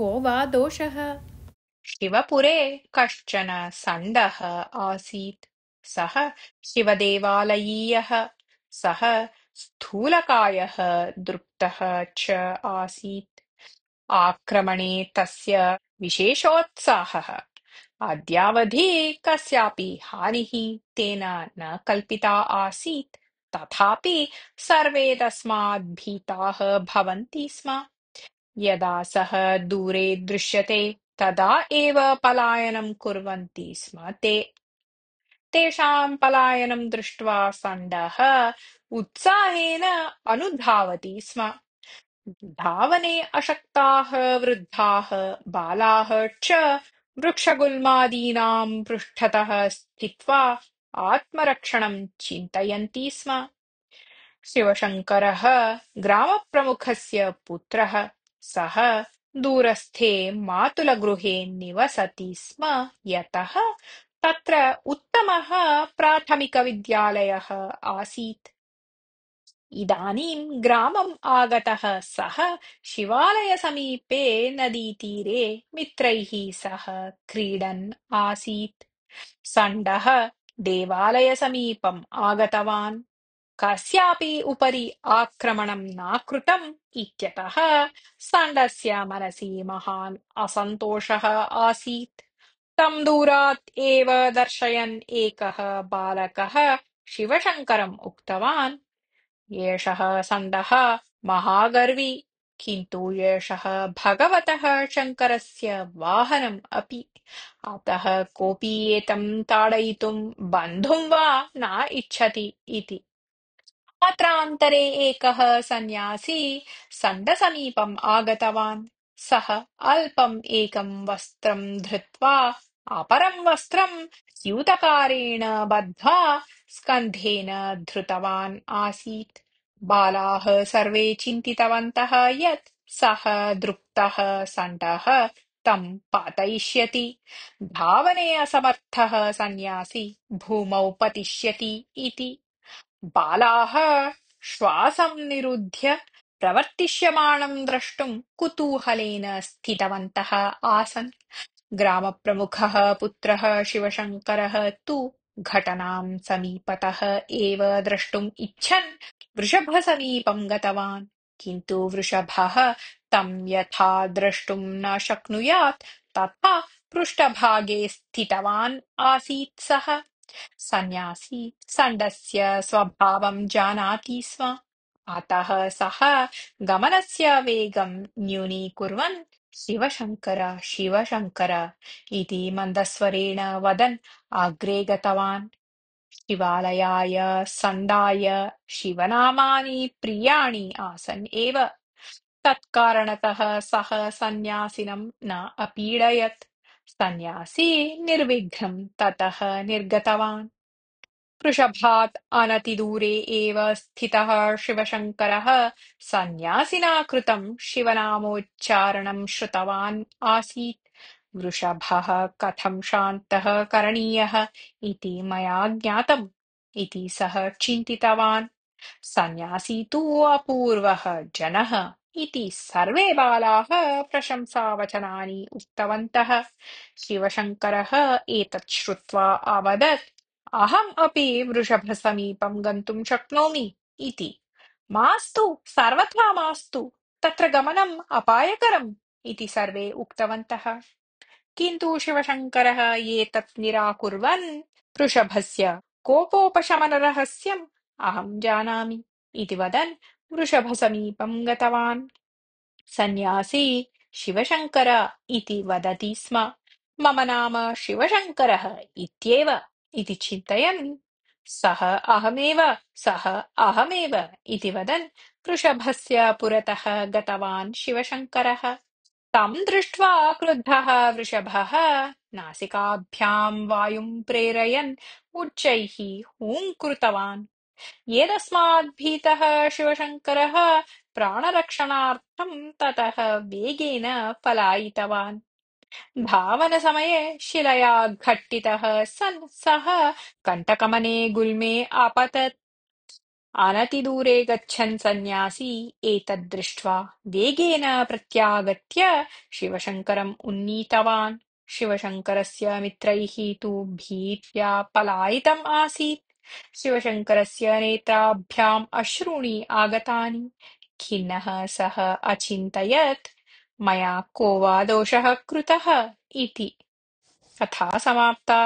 को वा दोषः। शिवपुरे कश्चन षण्डः आसीत्। सः शिवदेवालयीयः। सः स्थूलकायः दृप्तः च आसीत्। आक्रमणे तस्य विशेषोत्साहः। अद्यावधि कस्यापि हानिः तेन न कल्पिता आसीत्। तथापि सर्वे तस्मात् भीताः भवन्ति स्म। यदा सः दूरे दृश्यते तदा एव पलायनं कुर्वन्ति स्म ते। तेषां पलायनं दृष्ट्वा षण्डः उत्साहेन अनुधावति स्म। धावने अशक्ताः वृद्धाः बालाः च वृक्षगुल्मादीनां पृष्ठतः स्थित्वा आत्मरक्षणं चिन्तयन्ति स्म। शिवशङ्करः ग्रामप्रमुखस्य पुत्रः। सः दूरस्थे मातुलगृहे निवसति स्म, यतः तत्र उत्तमः प्राथमिकविद्यालयः आसीत्। इदानीं ग्रामम् आगतः सः शिवालयसमीपे नदीतीरे मित्रैः सह क्रीडन् आसीत्। षण्डः देवालयसमीपम् आगतवान्। कस्यापि उपरि आक्रमणं नाकृतम् इत्यतः षण्डस्य मनसि महान् असन्तोषः आसीत्। तं दूरात् एव दर्शयन् एकः बालकः शिवशङ्करम् उक्तवान्, एषः षण्डः महागर्वी, किन्तु एषः भगवतः शङ्करस्य वाहनम् अपि। अतः कोऽपि एतं ताडयितुं बन्धुं वा न इच्छति इति। अत्रान्तरे एकः सन्न्यासी षण्डसमीपम् आगतवान्। सः अल्पम् एकं वस्त्रं धृत्वा अपरं वस्त्रं स्यूतकारेण बद्ध्वा स्कन्धेन धृतवान् आसीत्। बालाः सर्वे चिन्तितवन्तः यत् सः दृप्तः षण्डः तं पातयिष्यति। धावने असमर्थः सन्न्यासी भूमौ पतिष्यति इति। बालाः श्वासं निरुध्य प्रवर्तिष्यमाणं द्रष्टुं कुतूहलेन स्थितवन्तः आसन्। ग्रामप्रमुखः पुत्रः शिवशङ्करः तु घटनां समीपतः एव द्रष्टुम् इच्छन् वृषभसमीपं गतवान्। किन्तु वृषभः तं यथा द्रष्टुं न शक्नुयात् तथा पृष्ठभागे स्थितवान् आसीत् सः। सन्न्यासी षण्डस्य स्वभावं जानाति स्म। अतः सः गमनस्य वेगं न्यूनीकुर्वन् शिवशङ्कर शिवशङ्कर इति मन्दस्वरेण वदन् अग्रे गतवान्। शिवालयाय षण्डाय शिवनामानि प्रियाणि आसन् एव। तत्कारणतः सः सन्न्यासिनं न अपीडयत्। सन्न्यासी निर्विघ्नं ततः निर्गतवान्। वृषभात् अनतिदूरे एव स्थितः शिवशङ्करः सन्न्यासिना कृतं शिवनामोच्चारणं श्रुतवान् आसीत्। वृषभः कथं शान्तः करणीयः इति मया ज्ञातम् इति सः चिन्तितवान्। सन्न्यासी तु अपूर्वः जनः इति सर्वे बालाः प्रशंसावचनानि उक्तवन्तः। शिवशङ्करः एतत् श्रुत्वा अवदत्, अहम् अपि वृषभसमीपं गन्तुं शक्नोमि इति। मास्तु, सर्वथा मास्तु, तत्र गमनम् अपायकरम् इति सर्वे उक्तवन्तः। किन्तु शिवशङ्करः एतत् निराकुर्वन् वृषभस्य कोपोपशमनरहस्यम् अहं जानामि इति वदन् वृषभसमीपं गतवान्। सन्न्यासी शिवशङ्कर इति वदति स्म। मम नाम शिवशङ्करः इत्येव इति चिन्तयन् सः अहमेव सः अहमेव इति वदन् वृषभस्य पुरतः गतवान् शिवशङ्करः। तं दृष्ट्वा क्रुद्धः वृषभः नासिकाभ्यां वायुं प्रेरयन् उच्चैः हूङ्कृतवान्। एतस्मात् भीतः शिवशङ्करः प्राणरक्षणार्थं ततः वेगेन पलायितवान्। धावनसमये शिलया घट्टितः सन् सः कण्टकमने गुल्मे अपतत्। अनतिदूरे गच्छन् सन्न्यासी एतद्दृष्ट्वा वेगेन प्रत्यागत्य शिवशङ्करम् उन्नीतवान्। शिवशङ्करस्य मित्रैः तु भीत्या पलायितम् आसीत्। शिवशङ्करस्य नेत्राभ्याम् अश्रूणि आगतानि। खिन्नः सः अचिन्तयत् मया को वा दोषः कृतः इति। कथा समाप्ता।